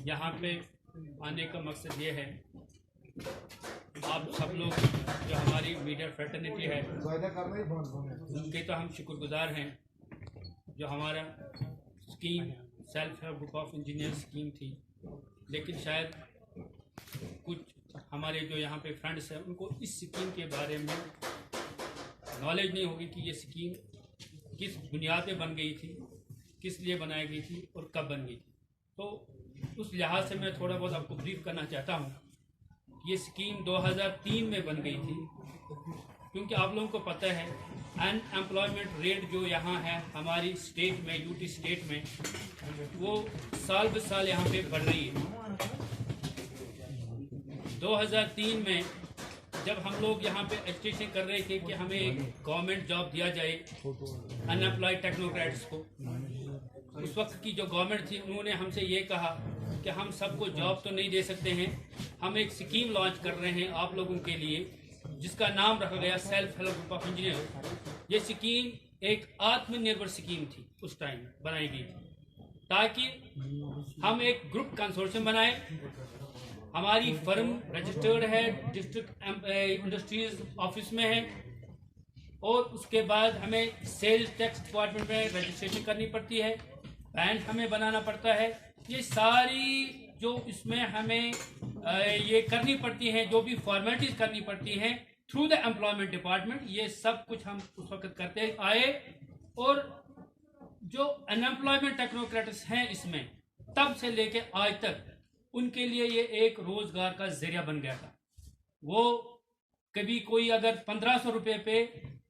यहाँ पे आने का मकसद ये है, आप सब लोग जो हमारी मीडिया फ्रेटर्निटी है उनके तो हम शुक्रगुजार हैं। जो हमारा scheme self help group of engineer scheme थी, लेकिन शायद कुछ हमारे जो यहाँ पे फ्रेंड्स हैं उनको इस स्कीम के बारे में नॉलेज नहीं होगी कि ये स्कीम किस बुनियाद पे बन गई थी, किस लिए बनाई गई थी और कब बन गई थी। तो उस लिहाज से मैं थोड़ा बहुत आपको ब्रीफ करना चाहता हूँ। ये स्कीम 2003 में बन गई थी, क्योंकि आप लोगों को पता है अनएम्प्लॉयमेंट रेट जो यहाँ है हमारी स्टेट में, यूटी स्टेट में, वो साल ब साल यहाँ पे बढ़ रही है। 2003 में जब हम लोग यहाँ पे एजुकेशन कर रहे थे कि हमें एक गवर्नमेंट जॉब दिया जाए अनएम्प्लॉयड टेक्नोक्रेट्स को, उस वक्त की जो गवर्नमेंट थी उन्होंने हमसे ये कहा कि हम सबको जॉब तो नहीं दे सकते हैं, हम एक स्कीम लॉन्च कर रहे हैं आप लोगों के लिए जिसका नाम रखा गया self help group of engineer. ये स्कीम एक आत्मनिर्भर स्कीम थी, उस टाइम बनाई गई थी ताकि हम एक ग्रुप कंसोर्शियम बनाए। हमारी फर्म रजिस्टर्ड है डिस्ट्रिक्ट इंडस्ट्रीज ऑफिस में है, और उसके बाद हमें सेल्स टैक्स डिपार्टमेंट में रजिस्ट्रेशन करनी पड़ती है, पैन हमें बनाना पड़ता है। ये सारी जो इसमें हमें ये करनी पड़ती हैं, जो भी फॉर्मेलिटीज करनी पड़ती हैं थ्रू द एम्प्लॉयमेंट डिपार्टमेंट, ये सब कुछ हम उस वक्त करते आए। और जो अनएम्प्लॉयमेंट टेक्नोक्रेट्स हैं इसमें तब से लेके आज तक उनके लिए ये एक रोजगार का जरिया बन गया था। वो कभी कोई अगर 1500 रुपये पे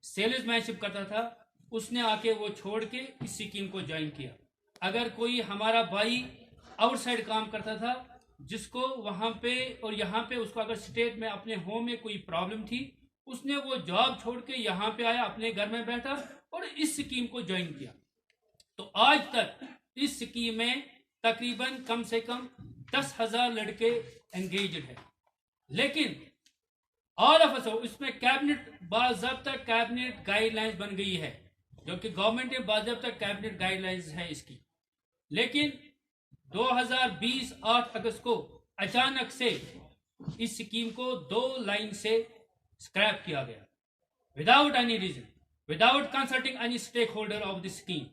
सेल्समैनशिप करता था, उसने आके वो छोड़ के इस स्कीम को ज्वाइन किया। अगर कोई हमारा भाई आउटसाइड काम करता था, जिसको वहाँ पे और यहाँ पे उसको अगर स्टेट में अपने होम में कोई प्रॉब्लम थी, उसने वो जॉब छोड़ के यहाँ पे आया, अपने घर में बैठा और इस स्कीम को ज्वाइन किया। तो आज तक इस स्कीम में तकरीबन कम से कम 10,000 लड़के एंगेज्ड है। लेकिन ऑल ऑफ अस इसमें कैबिनेट बाज़ाब्ता कैबिनेट गाइडलाइंस बन गई है, जो कि गवर्नमेंट ने बाज़ाब्ता कैबिनेट गाइडलाइंस है इसकी। लेकिन 2020 8 अगस्त को अचानक से इस स्कीम को 2 लाइन से स्क्रैप किया गया, without any reason, without consulting any stakeholder of the scheme.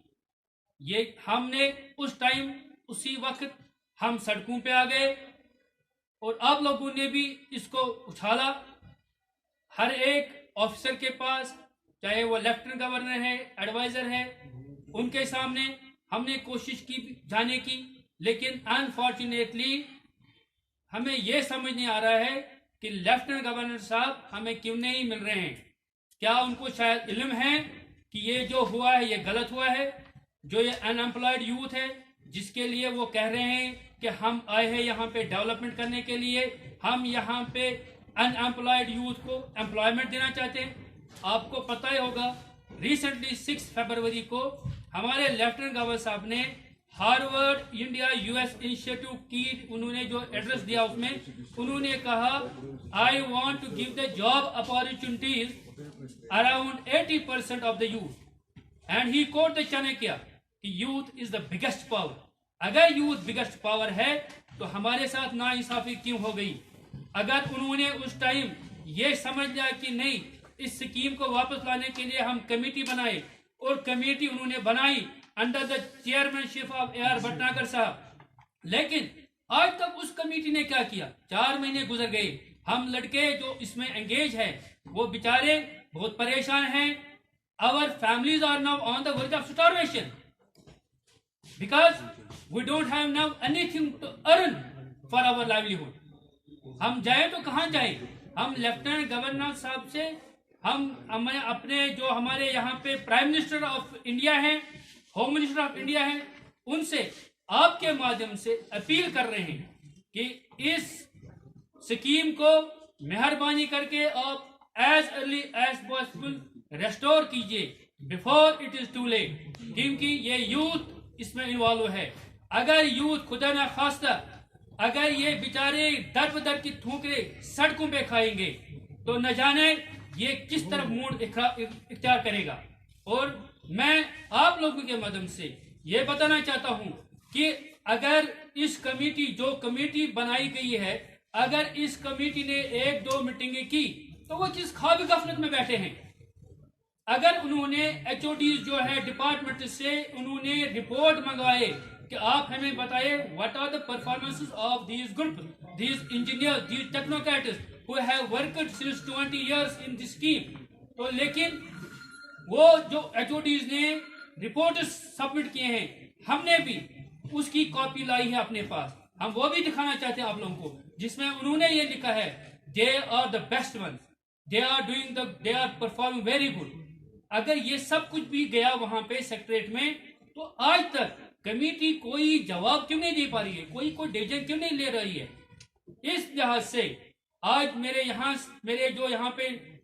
ये हमने उस टाइम उसी वक्त हम सड़कों पे आ गए और आप लोगों ने भी इसको उछाला। हर एक ऑफिसर के पास, चाहे वो लेफ्टिनेंट गवर्नर है, एडवाइजर है, उनके सामने हमने कोशिश की जाने की, लेकिन अनफॉर्चुनेटली हमें यह समझ नहीं आ रहा है कि लेफ्टिनेंट गवर्नर साहब हमें क्यों नहीं मिल रहे हैं। क्या उनको शायद इल्म है कि ये जो हुआ है ये गलत हुआ है? जो ये अनएम्प्लॉयड यूथ है जिसके लिए वो कह रहे हैं कि हम आए हैं यहाँ पे डेवलपमेंट करने के लिए, हम यहाँ पे अनएम्प्लॉयड यूथ को एम्प्लॉयमेंट देना चाहते हैं। आपको पता ही होगा रिसेंटली 6 फरवरी को हमारे लेफ्टिनेंट गवर्नर साहब ने हार्वर्ड इंडिया यूएस इनिशिएटिव की उन्होंने जो एड्रेस दिया उसमें उन्होंने कहा, I want to give the job opportunities around 80% of the youth and he quote the Chanakya कि youth is the biggest power. अगर यूथ बिगेस्ट पावर है तो हमारे साथ नाइंसाफी क्यों हो गई? अगर उन्होंने उस टाइम ये समझ लिया कि नहीं, इस स्कीम को वापस लाने के लिए हम कमेटी बनाए, और कमेटी उन्होंने बनाई under the chairmanship of AR Bhatnagar साहब, लेकिन आज तक उस कमेटी ने क्या किया? 4 महीने गुजर गए, हम लड़के जो इसमें एंगेज हैं वो बेचारे बहुत परेशान हैं। Our families are now on the verge of starvation because we don't have now anything to earn for our livelihood. हम जाए तो कहाँ जाए? हम लेफ्टिनेंट गवर्नर साहब से, हम अपने जो हमारे यहाँ पे प्राइम मिनिस्टर ऑफ इंडिया हैं, होम मिनिस्टर ऑफ इंडिया हैं, उनसे आपके माध्यम से अपील कर रहे हैं कि इस स्कीम को मेहरबानी करके आप as early as possible restore कीजिए before it is too late, क्योंकि ये यूथ इसमें इन्वॉल्व है। अगर यूथ खुदा ना खास्ता अगर ये बेचारे दर बदर की ठोकरे सड़कों पे खाएंगे तो न जाने ये किस तरफ मूड इख्तियार करेगा। और मैं आप लोगों के माध्यम से ये बताना चाहता हूं कि اگر اس کمیٹی جو کمیٹی بنائی گئی ہے اگر اس کمیٹی نے 1-2 میٹنگیں کی تو وہ کس خواب غفلت میں بیٹھے ہیں. اگر انہوں نے ایچ او ڈیز جو ہے ڈپارٹمنٹ سے انہوں نے رپورٹ منگوائے کہ آپ ہمیں بتائے what are the performances of these group, these engineers, these technocrats who have worked since 20 years in this scheme. تو لیکن وہ جو ایچ او ڈیز نے رپورٹ سبمٹ کیے ہیں ہم نے بھی اس کی کاپی لائی ہے اپنے پاس, ہم وہ بھی دکھانا چاہتے ہیں آپ لوگوں کو, جس میں انہوں نے یہ لکھا ہے they are the best ones, they are performing very good. اگر یہ سب کچھ بھی گیا وہاں پہ سیکٹریٹ میں تو آج تک کمیٹی کوئی جواب کیوں نہیں دے پا رہی ہے, کوئی ڈیسیژن کیوں نہیں لے رہی ہے. اس لحاظ سے آج میرے جو یہاں پہ